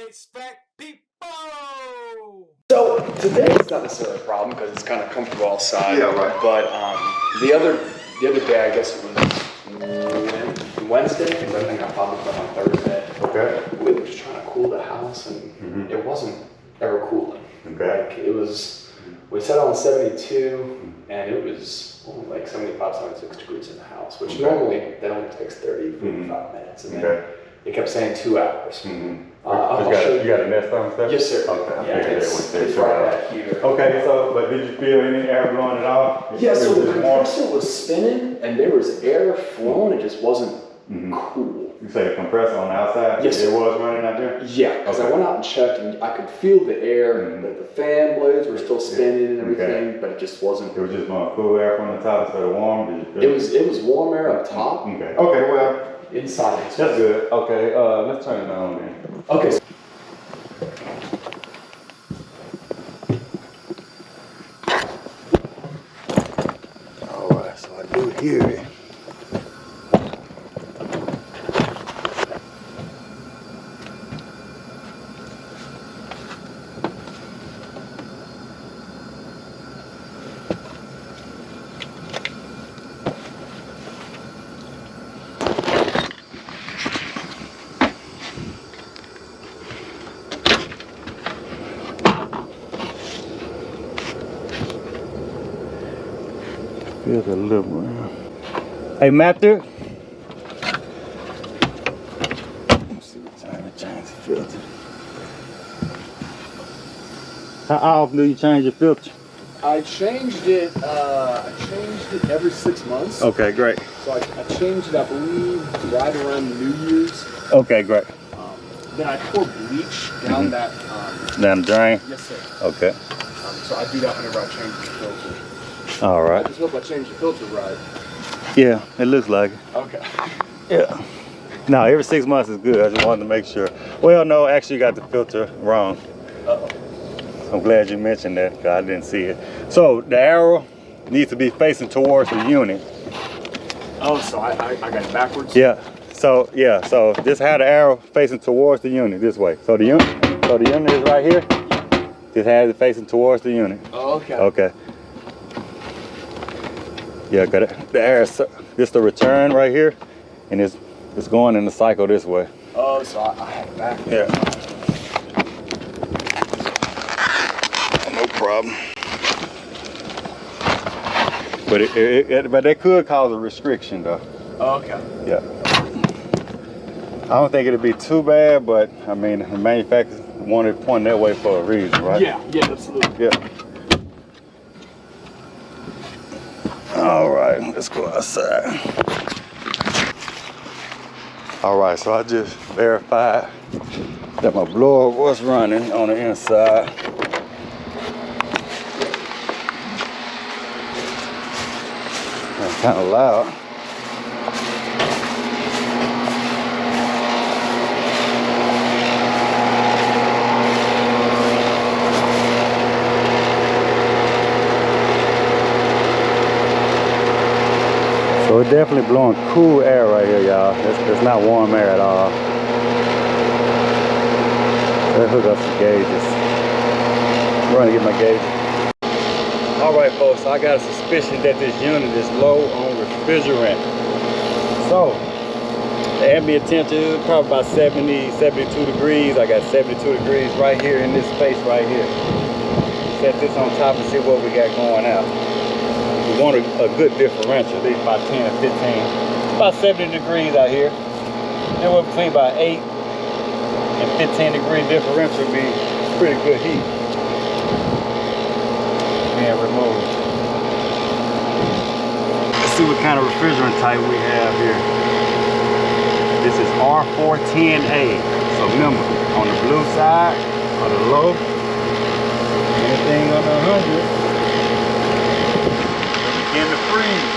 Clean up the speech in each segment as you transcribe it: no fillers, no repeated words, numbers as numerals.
HVAC people! So today it's not necessarily a problem because it's kind of comfortable outside. Yeah, right. But the other day, I guess it was Wednesday, because I think I popped up on Thursday. Okay. We were just trying to cool the house, and it wasn't ever cooling. Okay. Like it was, we set on 72, and it was only like 75, 76 degrees in the house, which normally that only takes 30, 45 minutes. And then it kept saying 2 hours. You got a nest on stuff? Yes, sir. Okay. Yeah, it's right back here. Okay, so, but did you feel any air blowing at all? Yeah, so the compressor was spinning and there was air flowing, it just wasn't cool. You say the compressor on the outside? Yes, it was running out there? Yeah, because I went out and checked and I could feel the air, that the fan blades were still spinning and everything, but it just wasn't. It was just going cool air from the top instead of warm? Did you feel it was warm air up top. Okay, well. Inside. That's good. Okay, let's turn it on then. Okay. Alright, so I do hear it. Feels a little more. Hey, Matthew. Let's see what time to change the filter. How often do you change your filter? I changed it every 6 months. Okay, great. So I changed it, I believe, right around New Year's. Okay, great. Then I pour bleach down that. Down the drain? Yes, sir. Okay. So I do that whenever I change the filter. All right. I just hope I changed the filter right. Yeah, it looks like it. Okay. Yeah. No, every 6 months is good. I just wanted to make sure. Well, no, actually you got the filter wrong. Uh-oh. I'm glad you mentioned that because I didn't see it. So the arrow needs to be facing towards the unit. Oh, so I got it backwards? Yeah. So just have the arrow facing towards the unit this way. So the unit is right here. Just have it facing towards the unit. Oh, okay. Okay. Yeah, got it. The arrow, this the return right here, and it's going in the cycle this way. Oh, so I have it backwards. Yeah. No problem. But but that could cause a restriction though. Oh, okay. Yeah. I don't think it'd be too bad, but I mean, the manufacturer wanted to point that way for a reason, right? Yeah, absolutely. Yeah. All right, let's go outside. All right, so I just verified that my blower was running on the inside. It's kind of loud. So it's definitely blowing cool air right here, y'all. It's not warm air at all. Let's hook up some gauges. I'm going to get my gauge. All right, folks, so I got a suspicion that this unit is low on refrigerant. So the ambient temperature is probably about 70, 72 degrees. I got 72 degrees right here in this space right here. Set this on top and see what we got going out. We want a good differential, at least about 10 or 15. About 70 degrees out here. Anywhere between about 8 and 15 degree differential would be pretty good heat. Being removed. Let's see what kind of refrigerant type we have here. This is R410A. So remember, on the blue side, or the low, anything under 100. In the freeze.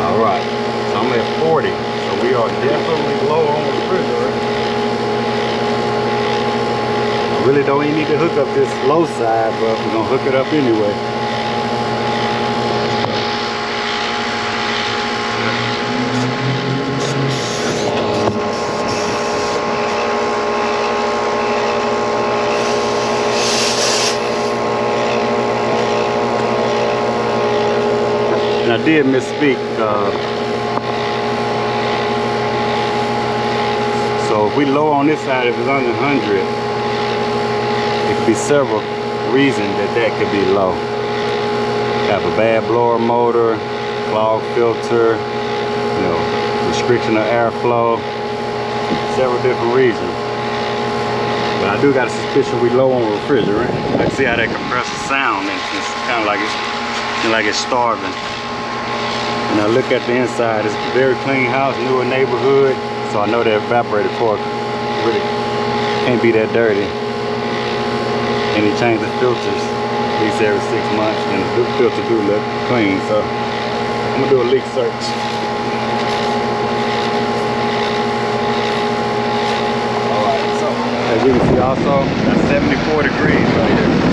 All right, so I'm at 40, so we are definitely low on refrigerant. I really don't even need to hook up this low side, but we're gonna hook it up anyway. And I did misspeak. So if we low on this side, if it's under 100, it could be several reasons that could be low. Have a bad blower motor, clogged filter, you know, restriction of airflow, several different reasons. But I do got a suspicion we low on refrigerant. I can see how that compressor sound, and it's kind of like it's starving. And I look at the inside, it's a very clean house, newer neighborhood, so I know the evaporator core really can't be that dirty. And he changed the filters at least every 6 months, and the filter do look clean, so I'm gonna do a leak search. Alright, so as you can see also, that's 74 degrees right here.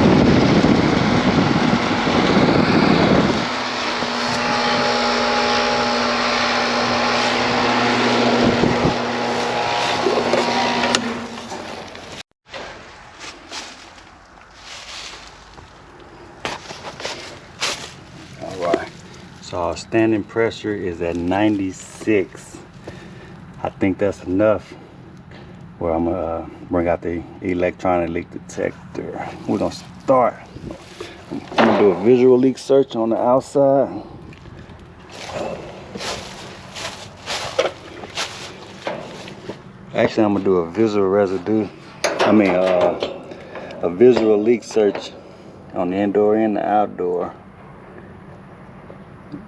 So our standing pressure is at 96. I think that's enough. Where I'm gonna bring out the electronic leak detector. We're gonna start. I'm gonna do a visual leak search on the outside. Actually, I'm gonna do a visual residue. A visual leak search on the indoor and the outdoor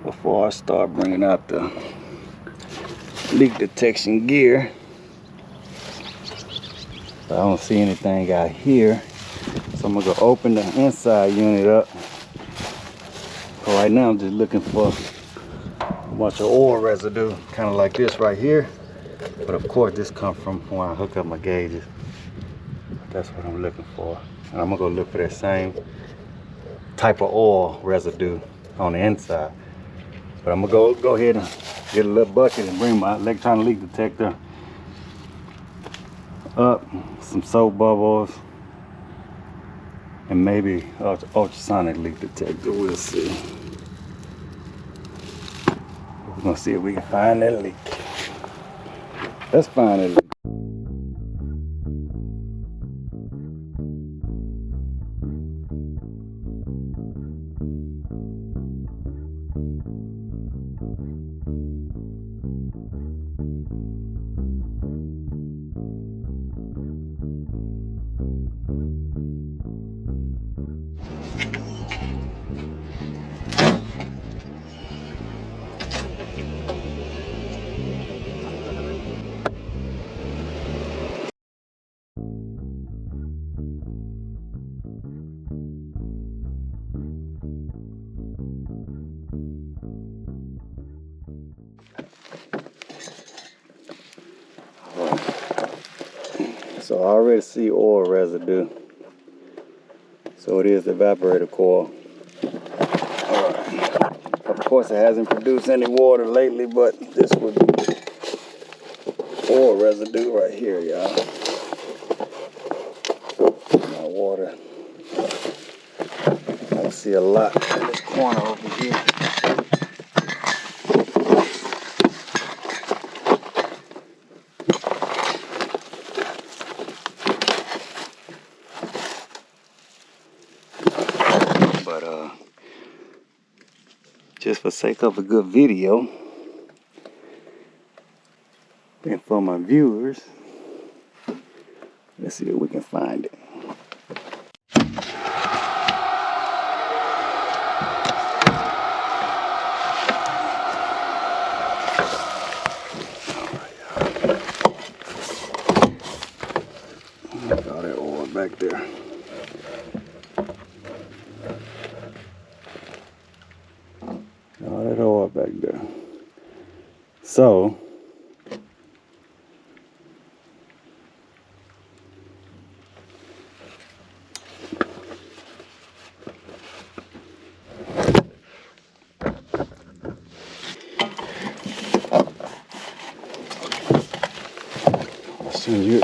before I start bringing out the leak detection gear. I don't see anything out here, so I'm gonna go open the inside unit up. So right now I'm just looking for a bunch of oil residue, kind of like this right here. But of course this comes from when I hook up my gauges. That's what I'm looking for. And I'm gonna go look for that same type of oil residue on the inside. But I'm gonna go ahead and get a little bucket and bring my electronic leak detector up, some soap bubbles, and maybe ultrasonic leak detector. We'll see. We're gonna see if we can find that leak. Let's find it. So I already see oil residue. So it is the evaporator coil. Alright. Of course it hasn't produced any water lately, but this would be oil residue right here, y'all. My water. I see a lot in this corner over here. Just for sake of a good video and for my viewers, let's see if we can find it. Look at all that oil back there. All that oil back there. So I'll send you.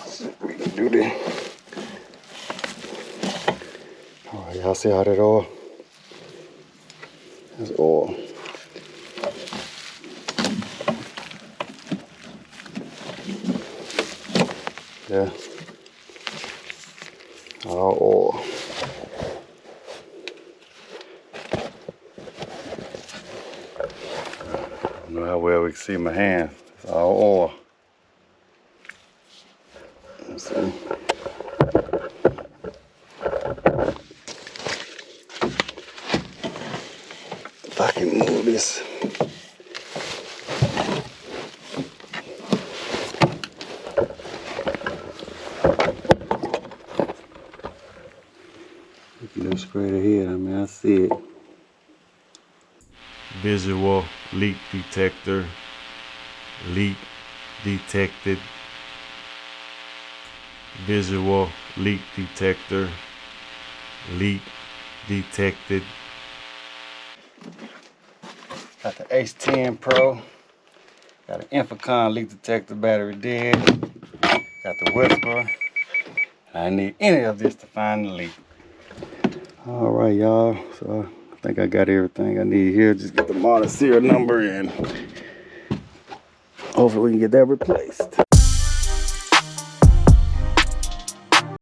See if we can do this. All right, y'all see how that oil That's oil. Yeah. All oil. I don't know how well we can see my hand. It's all oil. Let's see. If I can move this. Look straight ahead, I mean, I see it. Visual leak detector. Leak detected. Visual leak detector. Leak detected. Got the H10 Pro. Got an Infocon leak detector, battery dead. Got the whisper. I need any of this to find the leak. All right, y'all. So I think I got everything I need here. Just get the model serial number and hopefully we can get that replaced.